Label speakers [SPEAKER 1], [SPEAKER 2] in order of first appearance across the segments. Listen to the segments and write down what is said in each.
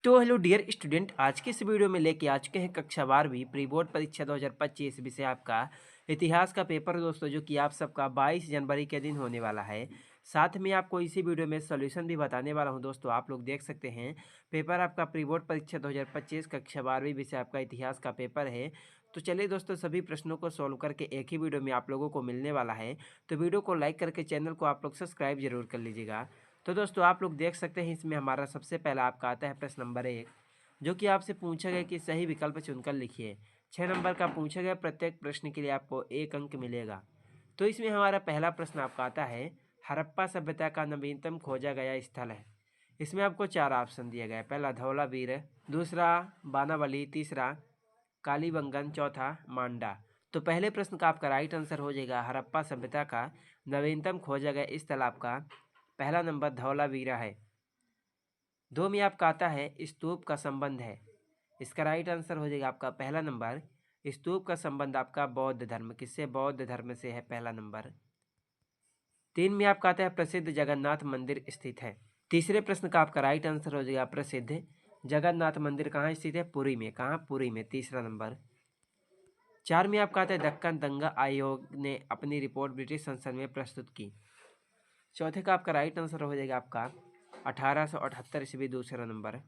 [SPEAKER 1] तो hello dear student, आज के इस वीडियो में लेके आ चुके हैं कक्षा 12वीं प्री बोर्ड परीक्षा 2025 विषय आपका इतिहास का पेपर दोस्तों, जो कि आप सबका 22 जनवरी के दिन होने वाला है। साथ में आपको इसी वीडियो में सॉल्यूशन भी बताने वाला हूं दोस्तों। आप लोग देख सकते हैं पेपर आपका प्री बोर्ड परीक्षा 2025 कक्षा 12वीं विषय आपका इतिहास का पेपर है। तो चलिए दोस्तों, सभी प्रश्नों को सॉल्व करके एक ही वीडियो में आप लोगों को मिलने वाला है। तो वीडियो को लाइक करके चैनल को आप लोग सब्सक्राइब जरूर कर लीजिएगा। तो दोस्तों आप लोग देख सकते हैं, इसमें हमारा सबसे पहला आपका आता है प्रश्न नंबर 1, जो कि आपसे पूछा गया कि सही विकल्प चुनकर लिखिए। 6 नंबर का पूछा गया, प्रत्येक प्रश्न के लिए आपको 1 अंक मिलेगा। तो इसमें हमारा पहला प्रश्न आपका आता है, हड़प्पा सभ्यता का नवीनतम खोजा गया स्थल है। इसमें आपको 4 ऑप्शन दिया गया है। पहला धौलावीर, दूसरा बानावली, तीसरा कालीबंगन, चौथा मांडा। तो पहले प्रश्न का आपका राइट आंसर हो जाएगा हड़प्पा सभ्यता का नवीनतम खोजा गया स्थल आपका पहला नंबर धौलावीरा है। 2 में आपका आता है स्तूप का संबंध है। इसका राइट आंसर हो जाएगा आपका पहला नंबर स्तूप का संबंध आपका बौद्ध धर्म किससे, बौद्ध धर्म से है पहला नंबर। 3 में आपका आता है प्रसिद्ध जगन्नाथ मंदिर स्थित है। तीसरे प्रश्न का आपका राइट आंसर हो जाएगा प्रसिद्ध जगन्नाथ मंदिर कहाँ स्थित है, पुरी में। कहाँ, पुरी में, तीसरा नंबर। 4 में आपका आता है दक्कन दंगा आयोग ने अपनी रिपोर्ट ब्रिटिश संसद में प्रस्तुत की। चौथे का आपका राइट आंसर हो जाएगा आपका 1878 ईस्वी, दूसरा नंबर।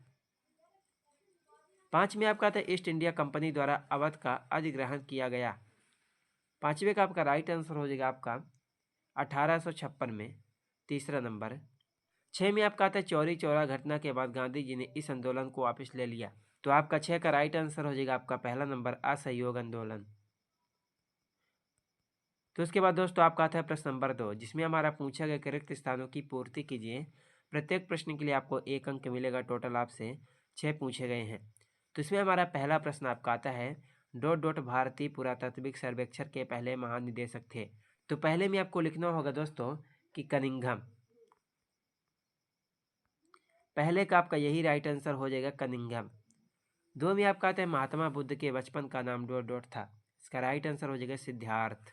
[SPEAKER 1] 5 में आपका आता है ईस्ट इंडिया कंपनी द्वारा अवध का अधिग्रहण किया गया। 5वें का आपका राइट आंसर हो जाएगा आपका 1856 में, तीसरा नंबर। 6 में आपका आता है चौरी चौरा घटना के बाद गांधी जी ने इस आंदोलन को वापस ले लिया। तो आपका 6 का राइट आंसर हो जाएगा आपका पहला नंबर असहयोग आंदोलन। तो उसके बाद दोस्तों आपका आता है प्रश्न नंबर 2, जिसमें हमारा पूछा गया कि रिक्त स्थानों की पूर्ति कीजिए। प्रत्येक प्रश्न के लिए आपको 1 अंक मिलेगा। टोटल आपसे 6 पूछे गए हैं। तो इसमें हमारा पहला प्रश्न आपका आता है डॉट डॉट भारतीय पुरातात्विक सर्वेक्षण के पहले महानिदेशक थे। तो पहले में आपको लिखना होगा दोस्तों कि कनिंघम। पहले का आपका यही राइट आंसर हो जाएगा, कनिंघम। 2 में आपका आता है महात्मा बुद्ध के बचपन का नाम डॉट डॉट था। इसका राइट आंसर हो जाएगा सिद्धार्थ।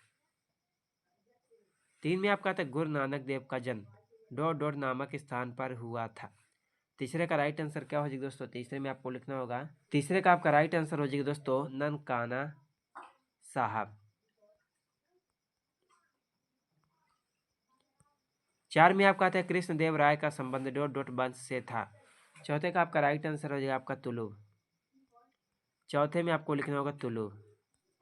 [SPEAKER 1] 3 में आपका आता है गुरु नानक देव का जन्म डॉट डॉट नामक स्थान पर हुआ था। तीसरे का राइट आंसर क्या हो जाएगा दोस्तों, तीसरे में आपको लिखना होगा, तीसरे का आपका राइट आंसर हो जाएगा दोस्तों ननकाना साहब। 4 में आपका आता है कृष्ण देव राय का संबंध डॉट डॉट वंश से था। चौथे का आपका राइट आंसर हो जाएगा आपका तुलु। चौथे में आपको लिखना होगा तुलु।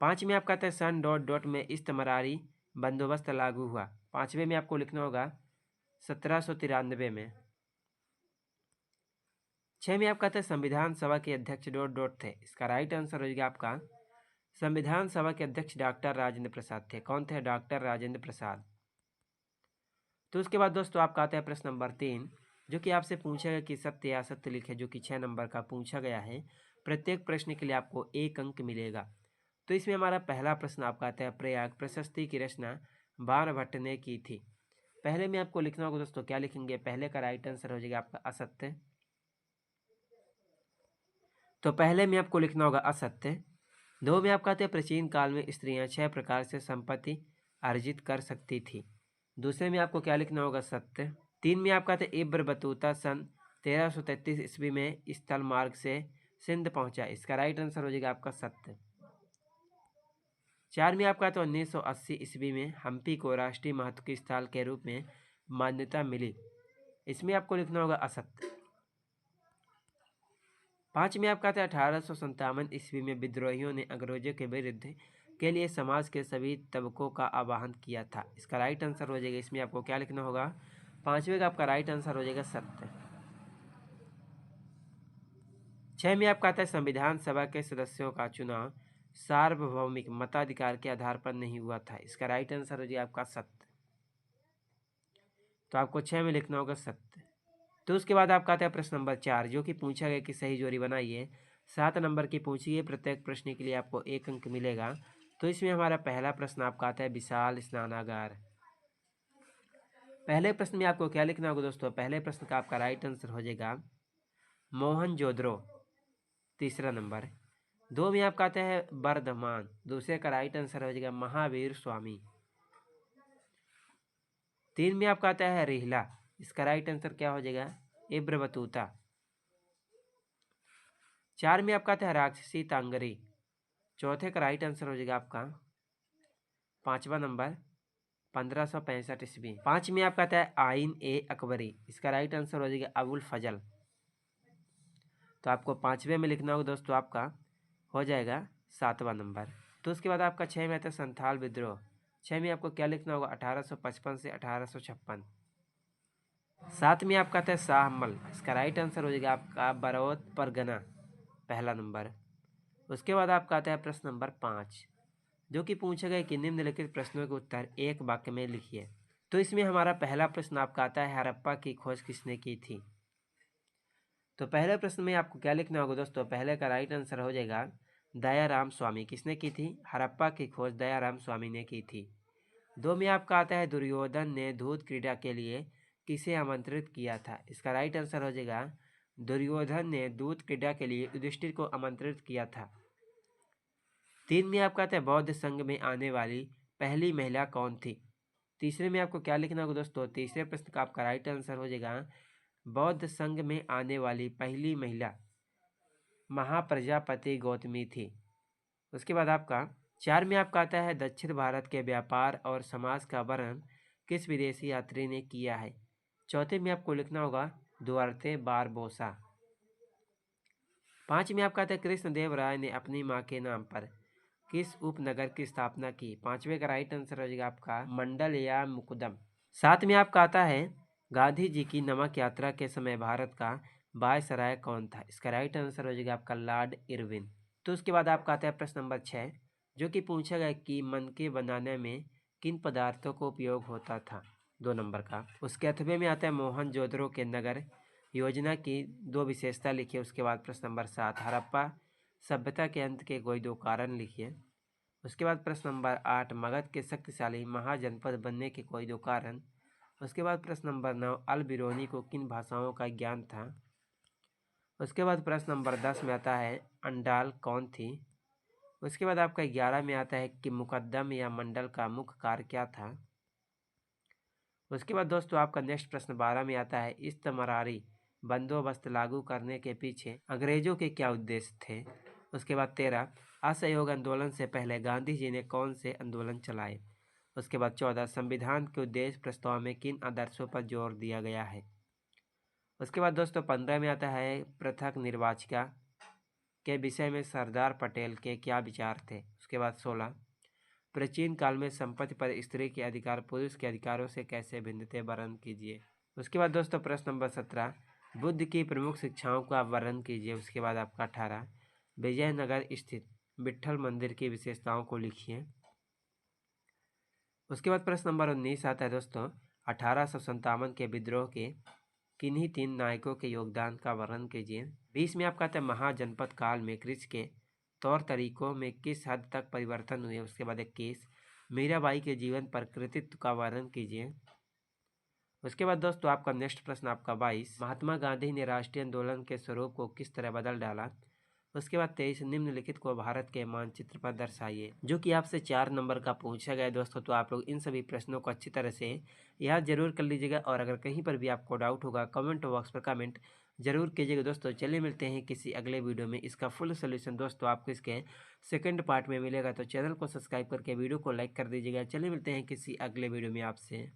[SPEAKER 1] 5 में आपका आता है सन डॉट डॉट में इस्तमरारी बंदोबस्त लागू हुआ। 5वें में आपको लिखना होगा 1793 में। 6 में आपका आता है संविधान सभा के अध्यक्ष डॉट डॉट थे। इसका राइट आंसर हो जाएगा आपका संविधान सभा के अध्यक्ष डॉक्टर राजेंद्र प्रसाद थे। कौन थे, डॉक्टर राजेंद्र प्रसाद। तो उसके बाद दोस्तों आपका आता है प्रश्न नंबर 3, जो कि आपसे पूछा गया कि सत्य या असत्य लिखे, जो कि 6 नंबर का पूछा गया है। प्रत्येक प्रश्न के लिए आपको 1 अंक मिलेगा। तो इसमें हमारा पहला प्रश्न आपका आता है प्रयाग प्रशस्ति की रचना बाणभट्ट ने की थी। पहले में आपको लिखना होगा दोस्तों, क्या लिखेंगे, पहले का राइट आंसर हो जाएगा आपका असत्य। तो पहले में आपको लिखना होगा असत्य। 2 में आपका आता है प्राचीन काल में स्त्रियां 6 प्रकार से संपत्ति अर्जित कर सकती थी। दूसरे में आपको क्या लिखना होगा, सत्य। 3 में आपका आता है इब्र बतूता सन 1333 ईस्वी में स्थल मार्ग से सिंध पहुंचा। इसका राइट आंसर हो जाएगा आपका सत्य। 4 में आपका तो 1980 ईस्वी में हम्पी को राष्ट्रीय महत्व के स्थल के रूप में मान्यता मिली। इसमें आपको लिखना होगा असत्य। 5 में आपका था 1857 ईस्वी में विद्रोहियों ने अंग्रेजों के विरुद्ध के लिए समाज के सभी तबकों का आह्वान किया था। इसका राइट आंसर हो जाएगा, इसमें आपको क्या लिखना होगा, 5वें का आपका राइट आंसर हो जाएगा सत्य। 6 में आपका आता है संविधान सभा के सदस्यों का चुनाव सार्वभौमिक मताधिकार के आधार पर नहीं हुआ था। इसका राइट आंसर हो जाएगा आपका सत्य। तो आपको 6 में लिखना होगा सत्य। तो उसके बाद आपका आता है प्रश्न नंबर 4, जो कि पूछा गया कि सही जोड़ी बनाइए। 7 नंबर की पूछी है, प्रत्येक प्रश्न के लिए आपको 1 अंक मिलेगा। तो इसमें हमारा पहला प्रश्न आपका आता है विशाल स्नानागार। पहले प्रश्न में आपको क्या लिखना होगा दोस्तों, पहले प्रश्न का आपका राइट आंसर हो जाएगा मोहनजोदड़ो, तीसरा नंबर। 2 में आपका आता है बर्धमान, दूसरे का राइट आंसर हो जाएगा महावीर स्वामी। 3 में आपका आता है रिहला, इसका राइट आंसर क्या हो जाएगा, इब्र बतूता। 4 में आपका आता है राक्षसी तांगरी। चौथे का राइट आंसर हो जाएगा आपका 5वां नंबर 1565 ईस्वी। 5 में आपका आता है आइन ए अकबरी। इसका राइट आंसर हो जाएगा अबुल फजल। तो आपको 5वें में लिखना होगा दोस्तों, आपका हो जाएगा 7वां नंबर। तो उसके बाद आपका 6 में आता है संथाल विद्रोह। 6 में आपको क्या लिखना होगा 1855 से 1856। 7 में आपका आता है शाह अमल। इसका राइट आंसर हो जाएगा आपका बरौत परगना, पहला नंबर। उसके बाद आपका आता है प्रश्न नंबर 5, जो कि पूछा गया कि निम्नलिखित प्रश्नों के उत्तर एक वाक्य में लिखिए। तो इसमें हमारा पहला प्रश्न आपका आता है हड़प्पा की खोज किसने की थी। तो पहले प्रश्न में आपको क्या लिखना होगा दोस्तों, पहले का राइट आंसर हो जाएगा दयाराम स्वामी। किसने की थी, हड़प्पा की खोज दयाराम स्वामी ने की थी। 2 में आपका आता है दुर्योधन ने दूध क्रीड़ा के लिए किसे आमंत्रित किया था। इसका राइट आंसर हो जाएगा दुर्योधन ने दूध क्रीड़ा के लिए युधिष्ठिर को आमंत्रित किया था। 3 में आपका आता है बौद्ध संघ में आने वाली पहली महिला कौन थी। तीसरे में आपको क्या लिखना होगा दोस्तों, तीसरे प्रश्न का आपका राइट आंसर हो जाएगा बौद्ध संघ में आने वाली पहली महिला महाप्रजापति गौतमी थी। उसके बाद आपका 4 में आपका आता है दक्षिण भारत के व्यापार और समाज का वर्णन किस विदेशी यात्री ने किया है। चौथे में आपको लिखना होगा दुआर्ते बारबोसा। 5 में आपका आता है कृष्णदेव राय ने अपनी मां के नाम पर किस उपनगर की स्थापना की। 5वें का राइट आंसर हो जाएगा आपका मंडल या मुकुदम। 7 में आपका आता है गांधी जी की नमक यात्रा के समय भारत का वायसराय कौन था। इसका राइट आंसर हो जाएगा आपका लॉर्ड इरविन। तो उसके बाद आपका आता है प्रश्न नंबर 6, जो कि पूछा गया कि मनके बनाने में किन पदार्थों का उपयोग होता था, 2 नंबर का। उसके 8वें में आता है मोहनजोदड़ो के नगर योजना की 2 विशेषता लिखिए। उसके बाद प्रश्न नंबर 7 हड़प्पा सभ्यता के अंत के कोई 2 कारण लिखिए। उसके बाद प्रश्न नंबर 8 मगध के शक्तिशाली महाजनपद बनने के कोई 2 कारण। उसके बाद प्रश्न नंबर 9 अल बिरूनी को किन भाषाओं का ज्ञान था। उसके बाद प्रश्न नंबर 10 में आता है अंडाल कौन थी। उसके बाद आपका 11 में आता है कि मुकद्दम या मंडल का मुख्य कार्य क्या था। उसके बाद दोस्तों आपका नेक्स्ट प्रश्न 12 में आता है इस्तमरारी बंदोबस्त लागू करने के पीछे अंग्रेजों के क्या उद्देश्य थे। उसके बाद 13 असहयोग आंदोलन से पहले गांधी जी ने कौन से आंदोलन चलाए। उसके बाद 14 संविधान के उद्देश्य प्रस्ताव में किन आदर्शों पर जोर दिया गया है। उसके बाद दोस्तों 15 में आता है पृथक निर्वाचिका के विषय में सरदार पटेल के क्या विचार थे। उसके बाद 16 प्राचीन काल में संपत्ति पर स्त्री के अधिकार पुरुष के अधिकारों से कैसे भिन्न थे, वर्णन कीजिए। उसके बाद दोस्तों प्रश्न नंबर 17 बुद्ध की प्रमुख शिक्षाओं का वर्णन कीजिए। उसके बाद आपका 18 विजयनगर स्थित विट्ठल मंदिर की विशेषताओं को लिखिए। उसके बाद प्रश्न नंबर 19 आता है दोस्तों 1857 के विद्रोह के किन्हीं 3 नायकों के योगदान का वर्णन कीजिए। 20 में आपका आता है महाजनपद काल में कृषि के तौर तरीकों में किस हद तक परिवर्तन हुए। उसके बाद 21 मीराबाई के जीवन पर कृतित्व का वर्णन कीजिए। उसके बाद दोस्तों आपका नेक्स्ट प्रश्न आपका 22 महात्मा गांधी ने राष्ट्रीय आंदोलन के स्वरूप को किस तरह बदल डाला। उसके बाद 23 निम्नलिखित को भारत के मानचित्र पर दर्शाइए, जो कि आपसे 4 नंबर का पूछा गया है दोस्तों। तो आप लोग इन सभी प्रश्नों को अच्छी तरह से याद जरूर कर लीजिएगा, और अगर कहीं पर भी आपको डाउट होगा कमेंट बॉक्स पर कमेंट जरूर कीजिएगा दोस्तों। चलिए मिलते हैं किसी अगले वीडियो में। इसका फुल सोल्यूशन दोस्तों आपको इसके सेकंड पार्ट में मिलेगा, तो चैनल को सब्सक्राइब करके वीडियो को लाइक कर दीजिएगा। चलिए मिलते हैं किसी अगले वीडियो में आपसे।